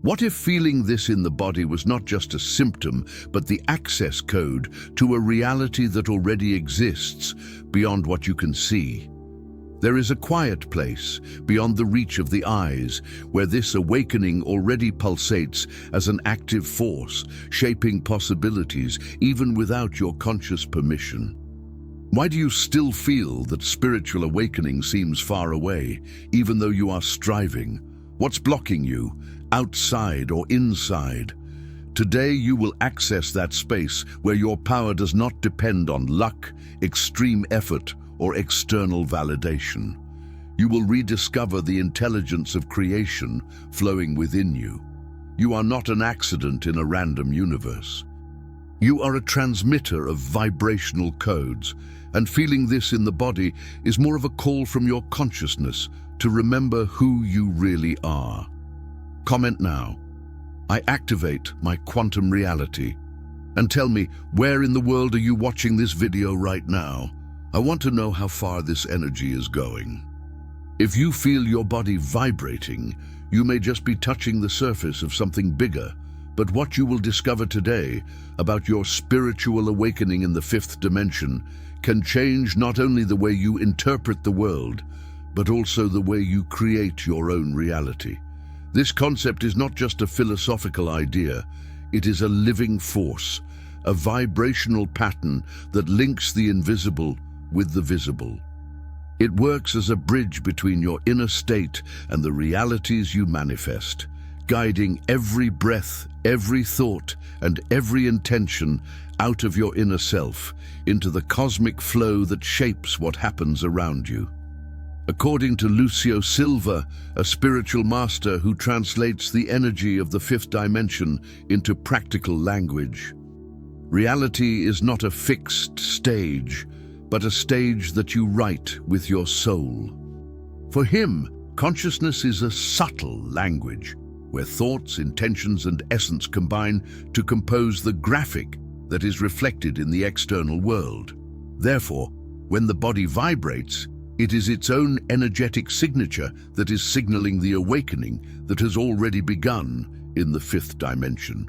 What if feeling this in the body was not just a symptom, but the access code to a reality that already exists beyond what you can see? There is a quiet place, beyond the reach of the eyes, where this awakening already pulsates as an active force, shaping possibilities even without your conscious permission. Why do you still feel that spiritual awakening seems far away, even though you are striving? What's blocking you, outside or inside? Today you will access that space where your power does not depend on luck, extreme effort, or external validation. You will rediscover the intelligence of creation flowing within you. You are not an accident in a random universe. You are a transmitter of vibrational codes, and feeling this in the body is more of a call from your consciousness to remember who you really are. Comment now, "I activate my quantum reality." And tell me, where in the world are you watching this video right now? I want to know how far this energy is going. If you feel your body vibrating, you may just be touching the surface of something bigger, but what you will discover today about your spiritual awakening in the fifth dimension can change not only the way you interpret the world, but also the way you create your own reality. This concept is not just a philosophical idea, it is a living force, a vibrational pattern that links the invisible with the visible. It works as a bridge between your inner state and the realities you manifest, guiding every breath, every thought, and every intention out of your inner self into the cosmic flow that shapes what happens around you. According to Lucio Silva, a spiritual master who translates the energy of the fifth dimension into practical language, reality is not a fixed stage, but a stage that you write with your soul. For him, consciousness is a subtle language, where thoughts, intentions, and essence combine to compose the graphic that is reflected in the external world. Therefore, when the body vibrates, it is its own energetic signature that is signaling the awakening that has already begun in the fifth dimension.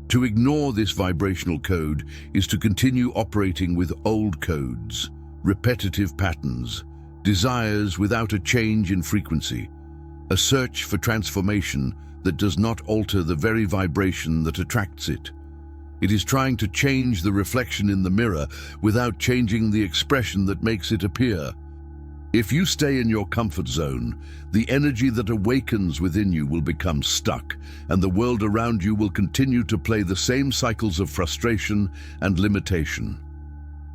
To ignore this vibrational code is to continue operating with old codes, repetitive patterns, desires without a change in frequency, a search for transformation that does not alter the very vibration that attracts it. It is trying to change the reflection in the mirror without changing the expression that makes it appear. If you stay in your comfort zone, the energy that awakens within you will become stuck, and the world around you will continue to play the same cycles of frustration and limitation.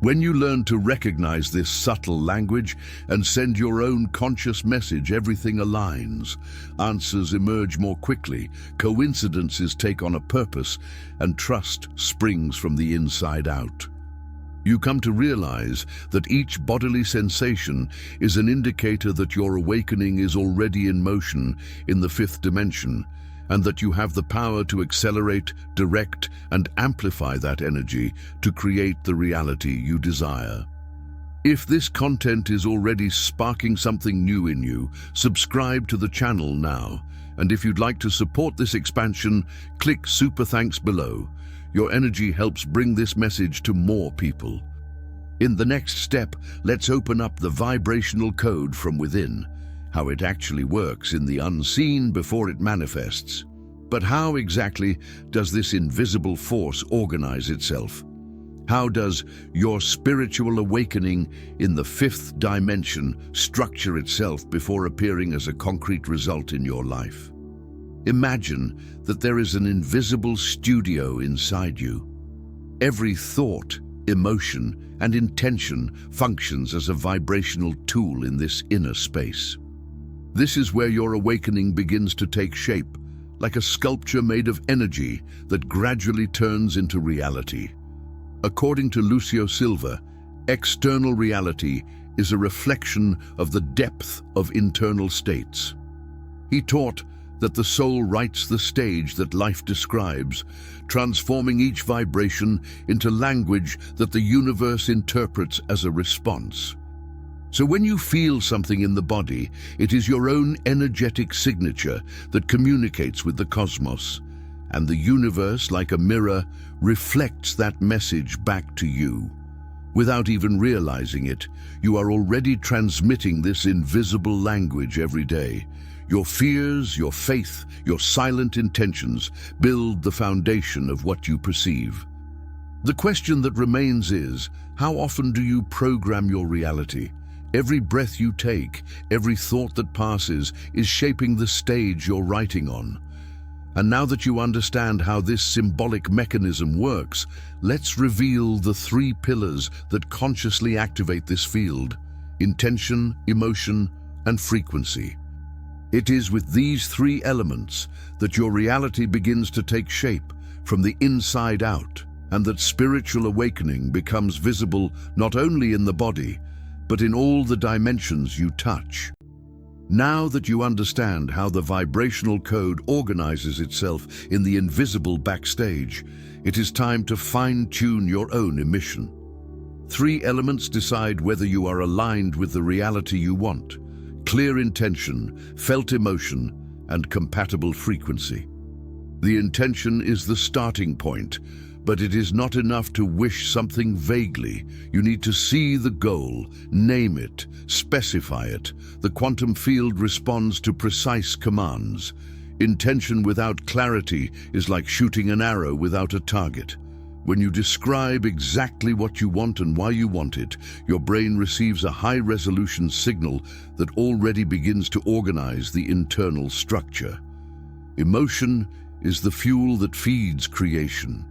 When you learn to recognize this subtle language and send your own conscious message, everything aligns. Answers emerge more quickly, coincidences take on a purpose, and trust springs from the inside out. You come to realize that each bodily sensation is an indicator that your awakening is already in motion in the fifth dimension, and that you have the power to accelerate, direct, and amplify that energy to create the reality you desire. If this content is already sparking something new in you, subscribe to the channel now. And if you'd like to support this expansion, click Super Thanks below. Your energy helps bring this message to more people. In the next step, let's open up the vibrational code from within, how it actually works in the unseen before it manifests. But how exactly does this invisible force organize itself? How does your spiritual awakening in the fifth dimension structure itself before appearing as a concrete result in your life? Imagine that there is an invisible studio inside you. Every thought, emotion, and intention functions as a vibrational tool in this inner space. This is where your awakening begins to take shape, like a sculpture made of energy that gradually turns into reality. According to Lucio Silva, external reality is a reflection of the depth of internal states. He taught that the soul writes the stage that life describes, transforming each vibration into language that the universe interprets as a response. So when you feel something in the body, it is your own energetic signature that communicates with the cosmos, and the universe, like a mirror, reflects that message back to you. Without even realizing it, you are already transmitting this invisible language every day. Your fears, your faith, your silent intentions build the foundation of what you perceive. The question that remains is, how often do you program your reality? Every breath you take, every thought that passes, is shaping the stage you're writing on. And now that you understand how this symbolic mechanism works, let's reveal the 3 pillars that consciously activate this field: intention, emotion, and frequency. It is with these 3 elements that your reality begins to take shape from the inside out, and that spiritual awakening becomes visible not only in the body, but in all the dimensions you touch. Now that you understand how the vibrational code organizes itself in the invisible backstage, it is time to fine-tune your own emission. 3 elements decide whether you are aligned with the reality you want: clear intention, felt emotion, and compatible frequency. The intention is the starting point, but it is not enough to wish something vaguely. You need to see the goal, name it, specify it. The quantum field responds to precise commands. Intention without clarity is like shooting an arrow without a target. When you describe exactly what you want and why you want it, your brain receives a high-resolution signal that already begins to organize the internal structure. Emotion is the fuel that feeds creation.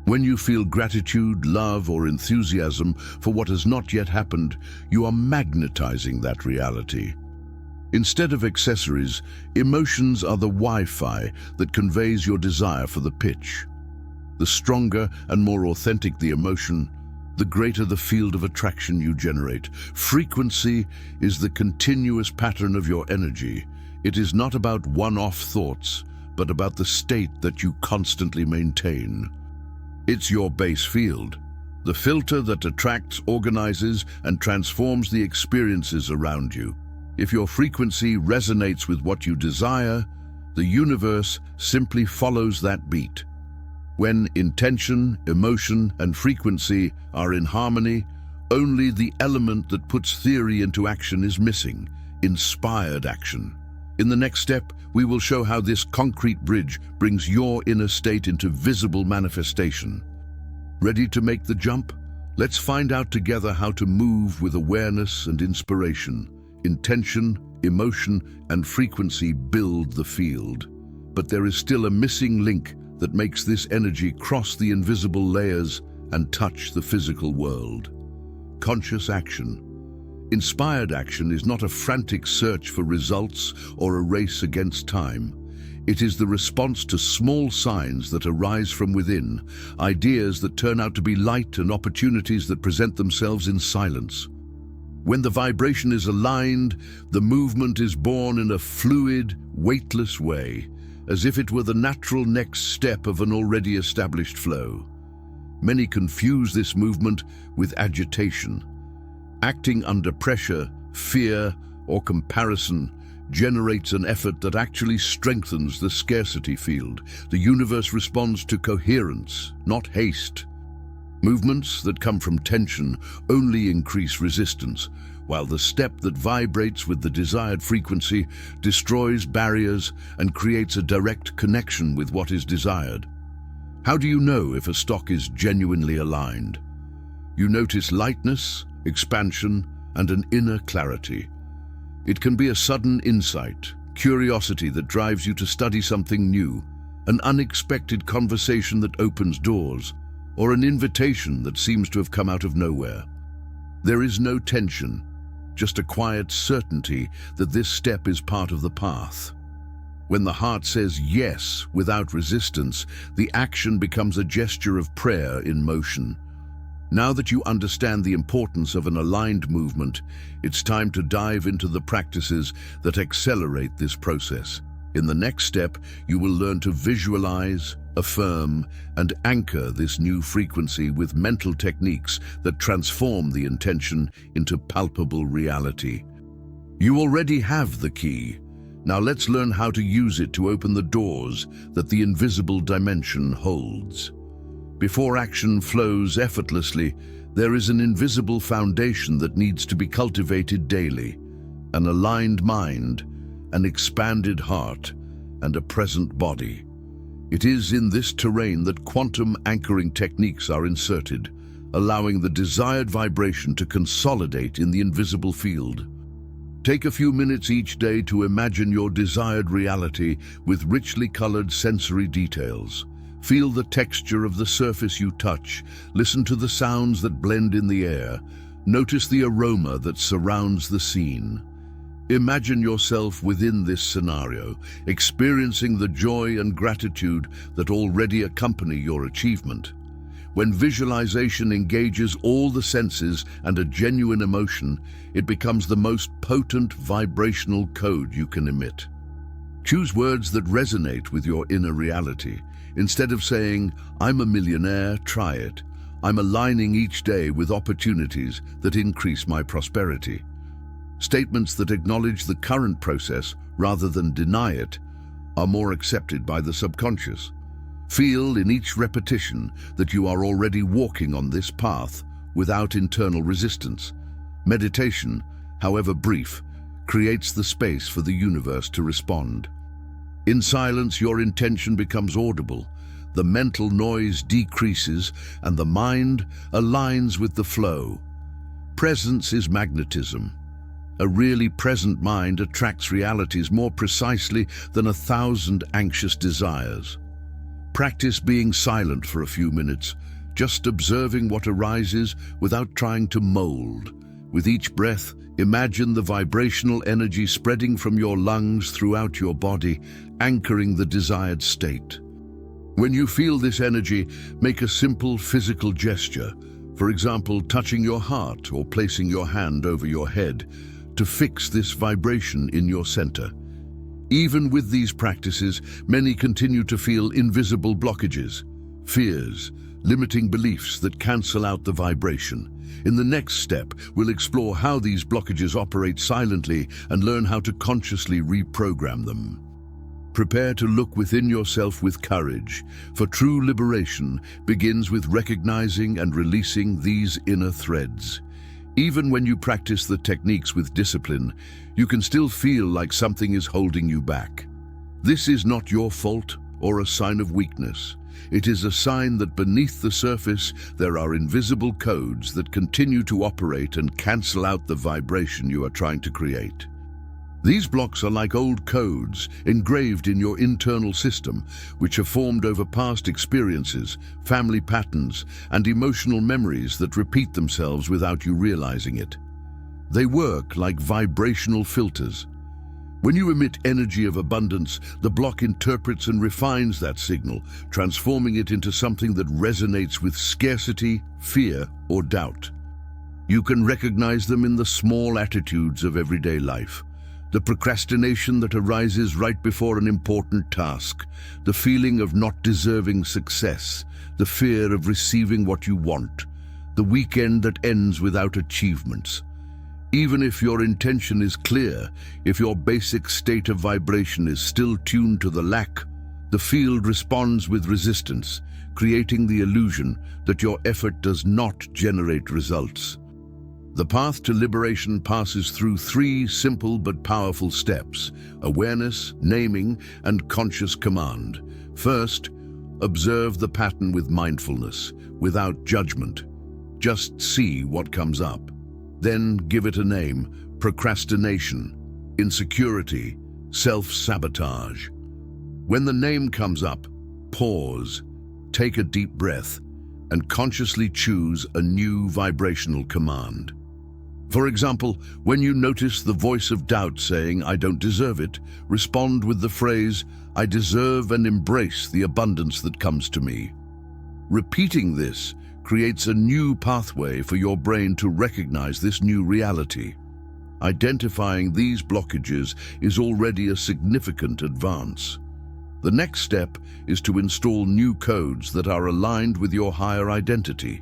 When you feel gratitude, love, or enthusiasm for what has not yet happened, you are magnetizing that reality. Instead of accessories, emotions are the Wi-Fi that conveys your desire for the pitch. The stronger and more authentic the emotion, the greater the field of attraction you generate. Frequency is the continuous pattern of your energy. It is not about one-off thoughts, but about the state that you constantly maintain. It's your base field, the filter that attracts, organizes, and transforms the experiences around you. If your frequency resonates with what you desire, the universe simply follows that beat. When intention, emotion, and frequency are in harmony, only the element that puts theory into action is missing: inspired action. In the next step, we will show how this concrete bridge brings your inner state into visible manifestation. Ready to make the jump? Let's find out together how to move with awareness and inspiration. Intention, emotion, and frequency build the field. But there is still a missing link that makes this energy cross the invisible layers and touch the physical world: conscious action. Inspired action is not a frantic search for results or a race against time. It is the response to small signs that arise from within, ideas that turn out to be light and opportunities that present themselves in silence. When the vibration is aligned, the movement is born in a fluid, weightless way, as if it were the natural next step of an already established flow. Many confuse this movement with agitation. Acting under pressure, fear, or comparison generates an effort that actually strengthens the scarcity field. The universe responds to coherence, not haste. Movements that come from tension only increase resistance, while the step that vibrates with the desired frequency destroys barriers and creates a direct connection with what is desired. How do you know if a stock is genuinely aligned? You notice lightness, expansion, and an inner clarity. It can be a sudden insight, curiosity that drives you to study something new, an unexpected conversation that opens doors, or an invitation that seems to have come out of nowhere. There is no tension, just a quiet certainty that this step is part of the path. When the heart says yes without resistance, the action becomes a gesture of prayer in motion. Now that you understand the importance of an aligned movement, it's time to dive into the practices that accelerate this process. In the next step, you will learn to visualize, affirm, and anchor this new frequency with mental techniques that transform the intention into palpable reality. You already have the key. Now let's learn how to use it to open the doors that the invisible dimension holds. Before action flows effortlessly, there is an invisible foundation that needs to be cultivated daily: an aligned mind, an expanded heart, and a present body. It is in this terrain that quantum anchoring techniques are inserted, allowing the desired vibration to consolidate in the invisible field. Take a few minutes each day to imagine your desired reality with richly colored sensory details. Feel the texture of the surface you touch, listen to the sounds that blend in the air, notice the aroma that surrounds the scene. Imagine yourself within this scenario, experiencing the joy and gratitude that already accompany your achievement. When visualization engages all the senses and a genuine emotion, it becomes the most potent vibrational code you can emit. Choose words that resonate with your inner reality. Instead of saying, "I'm a millionaire," try it, "I'm aligning each day with opportunities that increase my prosperity." Statements that acknowledge the current process rather than deny it are more accepted by the subconscious. Feel in each repetition that you are already walking on this path without internal resistance. Meditation, however brief, creates the space for the universe to respond. In silence, your intention becomes audible, the mental noise decreases, and the mind aligns with the flow. Presence is magnetism. A really present mind attracts realities more precisely than 1,000 anxious desires. Practice being silent for a few minutes, just observing what arises without trying to mold. With each breath, imagine the vibrational energy spreading from your lungs throughout your body, anchoring the desired state. When you feel this energy, make a simple physical gesture, for example, touching your heart or placing your hand over your head, to fix this vibration in your center. Even with these practices, many continue to feel invisible blockages, fears, limiting beliefs that cancel out the vibration. In the next step, we'll explore how these blockages operate silently and learn how to consciously reprogram them. Prepare to look within yourself with courage, for true liberation begins with recognizing and releasing these inner threads. Even when you practice the techniques with discipline, you can still feel like something is holding you back. This is not your fault or a sign of weakness. It is a sign that beneath the surface there are invisible codes that continue to operate and cancel out the vibration you are trying to create. These blocks are like old codes engraved in your internal system, which have formed over past experiences, family patterns, and emotional memories that repeat themselves without you realizing it. They work like vibrational filters. When you emit energy of abundance, the block interprets and refines that signal, transforming it into something that resonates with scarcity, fear, or doubt. You can recognize them in the small attitudes of everyday life. The procrastination that arises right before an important task, the feeling of not deserving success, the fear of receiving what you want, the weekend that ends without achievements. Even if your intention is clear, if your basic state of vibration is still tuned to the lack, the field responds with resistance, creating the illusion that your effort does not generate results. The path to liberation passes through 3 simple but powerful steps: awareness, naming, and conscious command. First, observe the pattern with mindfulness, without judgment. Just see what comes up. Then give it a name: procrastination, insecurity, self-sabotage. When the name comes up, pause, take a deep breath, and consciously choose a new vibrational command. For example, when you notice the voice of doubt saying, "I don't deserve it," respond with the phrase, "I deserve and embrace the abundance that comes to me." Repeating this creates a new pathway for your brain to recognize this new reality. Identifying these blockages is already a significant advance. The next step is to install new codes that are aligned with your higher identity.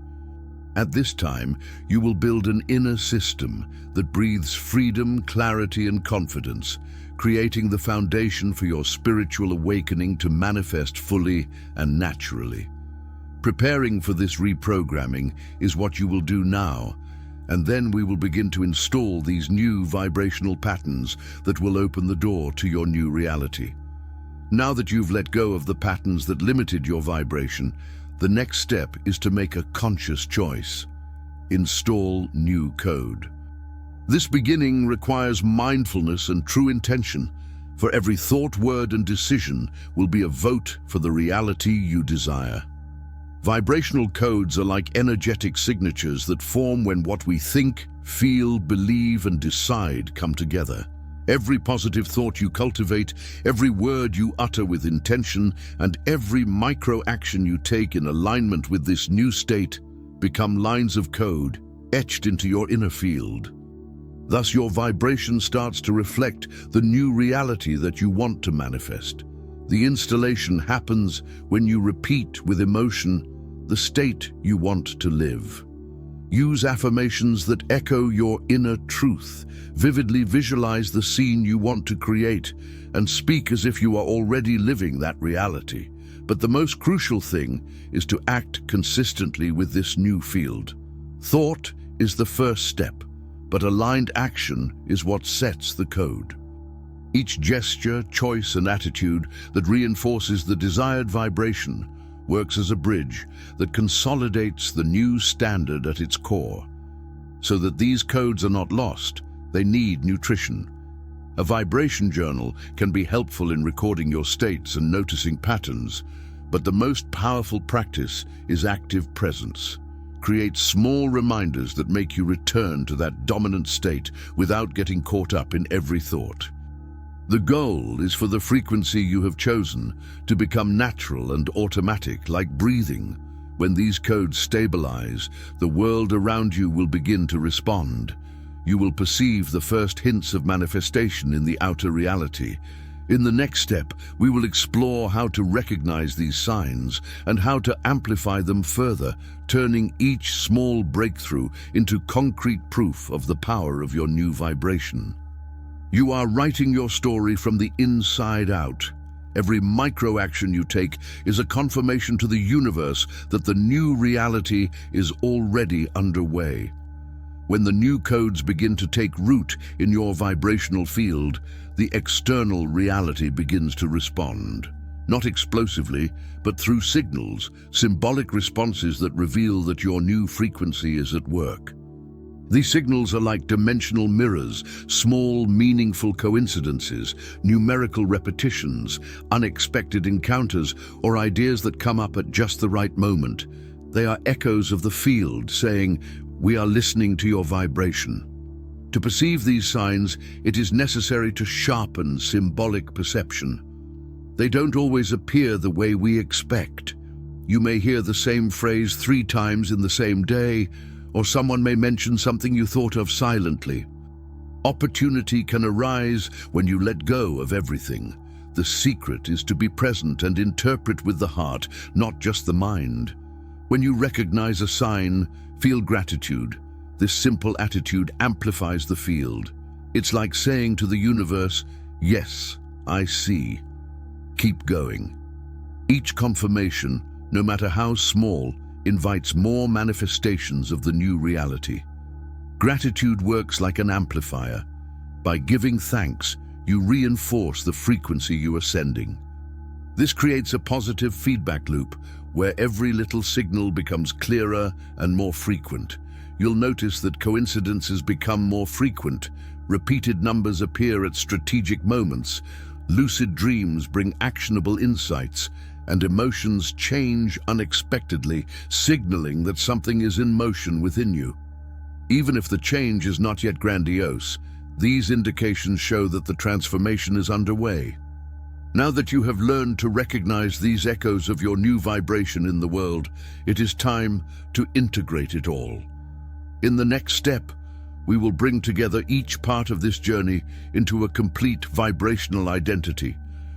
At this time, you will build an inner system that breathes freedom, clarity, and confidence, creating the foundation for your spiritual awakening to manifest fully and naturally. Preparing for this reprogramming is what you will do now, and then we will begin to install these new vibrational patterns that will open the door to your new reality. Now that you've let go of the patterns that limited your vibration, the next step is to make a conscious choice. Install new code. This beginning requires mindfulness and true intention, for every thought, word, and decision will be a vote for the reality you desire. Vibrational codes are like energetic signatures that form when what we think, feel, believe, and decide come together. Every positive thought you cultivate, every word you utter with intention, and every micro-action you take in alignment with this new state become lines of code etched into your inner field. Thus, your vibration starts to reflect the new reality that you want to manifest. The installation happens when you repeat with emotion the state you want to live. Use affirmations that echo your inner truth. Vividly visualize the scene you want to create and speak as if you are already living that reality. But the most crucial thing is to act consistently with this new field. Thought is the first step, but aligned action is what sets the code. Each gesture, choice, and attitude that reinforces the desired vibration works as a bridge that consolidates the new standard at its core. So that these codes are not lost, they need nutrition. A vibration journal can be helpful in recording your states and noticing patterns, but the most powerful practice is active presence. Create small reminders that make you return to that dominant state without getting caught up in every thought. The goal is for the frequency you have chosen to become natural and automatic, like breathing. When these codes stabilize, the world around you will begin to respond. You will perceive the first hints of manifestation in the outer reality. In the next step, we will explore how to recognize these signs and how to amplify them further, turning each small breakthrough into concrete proof of the power of your new vibration. You are writing your story from the inside out. Every micro-action you take is a confirmation to the universe that the new reality is already underway. When the new codes begin to take root in your vibrational field, the external reality begins to respond. Not explosively, but through signals, symbolic responses that reveal that your new frequency is at work. These signals are like dimensional mirrors, small, meaningful coincidences, numerical repetitions, unexpected encounters, or ideas that come up at just the right moment. They are echoes of the field saying, "We are listening to your vibration." To perceive these signs, it is necessary to sharpen symbolic perception. They don't always appear the way we expect. You may hear the same phrase 3 times in the same day, or someone may mention something you thought of silently. Opportunity can arise when you let go of everything. The secret is to be present and interpret with the heart, not just the mind. When you recognize a sign, feel gratitude. This simple attitude amplifies the field. It's like saying to the universe, "Yes, I see. Keep going." Each confirmation, no matter how small, invites more manifestations of the new reality. Gratitude works like an amplifier. By giving thanks, you reinforce the frequency you are sending. This creates a positive feedback loop where every little signal becomes clearer and more frequent. You'll notice that coincidences become more frequent. Repeated numbers appear at strategic moments. Lucid dreams bring actionable insights, and emotions change unexpectedly, signaling that something is in motion within you. Even if the change is not yet grandiose, these indications show that the transformation is underway. Now that you have learned to recognize these echoes of your new vibration in the world, it is time to integrate it all. In the next step, We will bring together each part of this journey into a complete vibrational identity,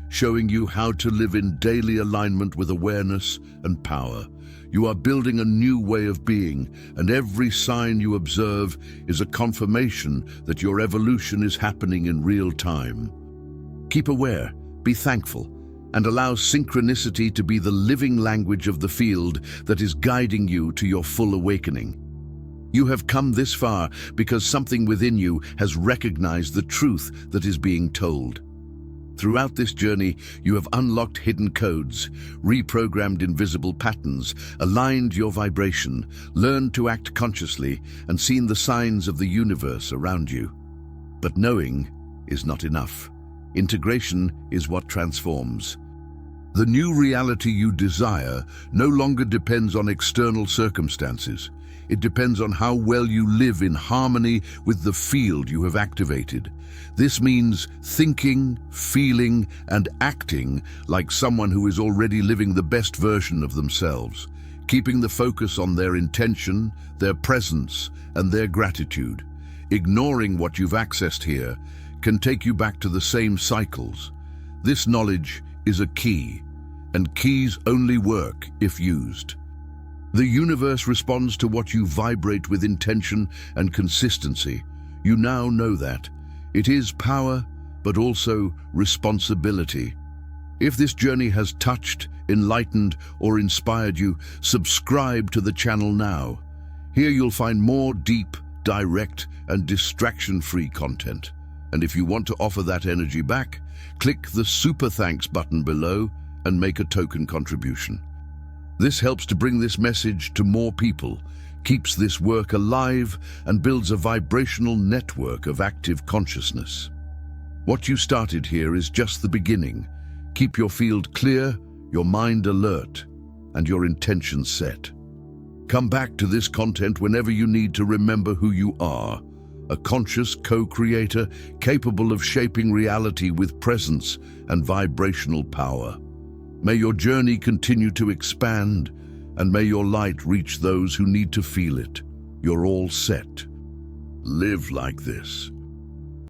showing you how to live in daily alignment with awareness and power. You are building a new way of being, and every sign you observe is a confirmation that your evolution is happening in real time. Keep aware, be thankful, and allow synchronicity to be the living language of the field that is guiding you to your full awakening. You have come this far because something within you has recognized the truth that is being told. Throughout this journey, you have unlocked hidden codes, reprogrammed invisible patterns, aligned your vibration, learned to act consciously, and seen the signs of the universe around you. But knowing is not enough. Integration is what transforms. The new reality you desire no longer depends on external circumstances. It depends on how well you live in harmony with the field you have activated. This means thinking, feeling, and acting like someone who is already living the best version of themselves, keeping the focus on their intention, their presence, and their gratitude. Ignoring what you've accessed here can take you back to the same cycles. This knowledge is a key, and keys only work if used. The universe responds to what you vibrate with intention and consistency. You now know that. It is power, but also responsibility. If this journey has touched, enlightened, or inspired you, subscribe to the channel now. Here you'll find more deep, direct, and distraction-free content. And if you want to offer that energy back, click the Super Thanks button below and make a token contribution. This helps to bring this message to more people, keeps this work alive, and builds a vibrational network of active consciousness. What you started here is just the beginning. Keep your field clear, your mind alert, and your intentions set. Come back to this content whenever you need to remember who you are, a conscious co-creator capable of shaping reality with presence and vibrational power. May your journey continue to expand, and may your light reach those who need to feel it. You're all set. Live like this.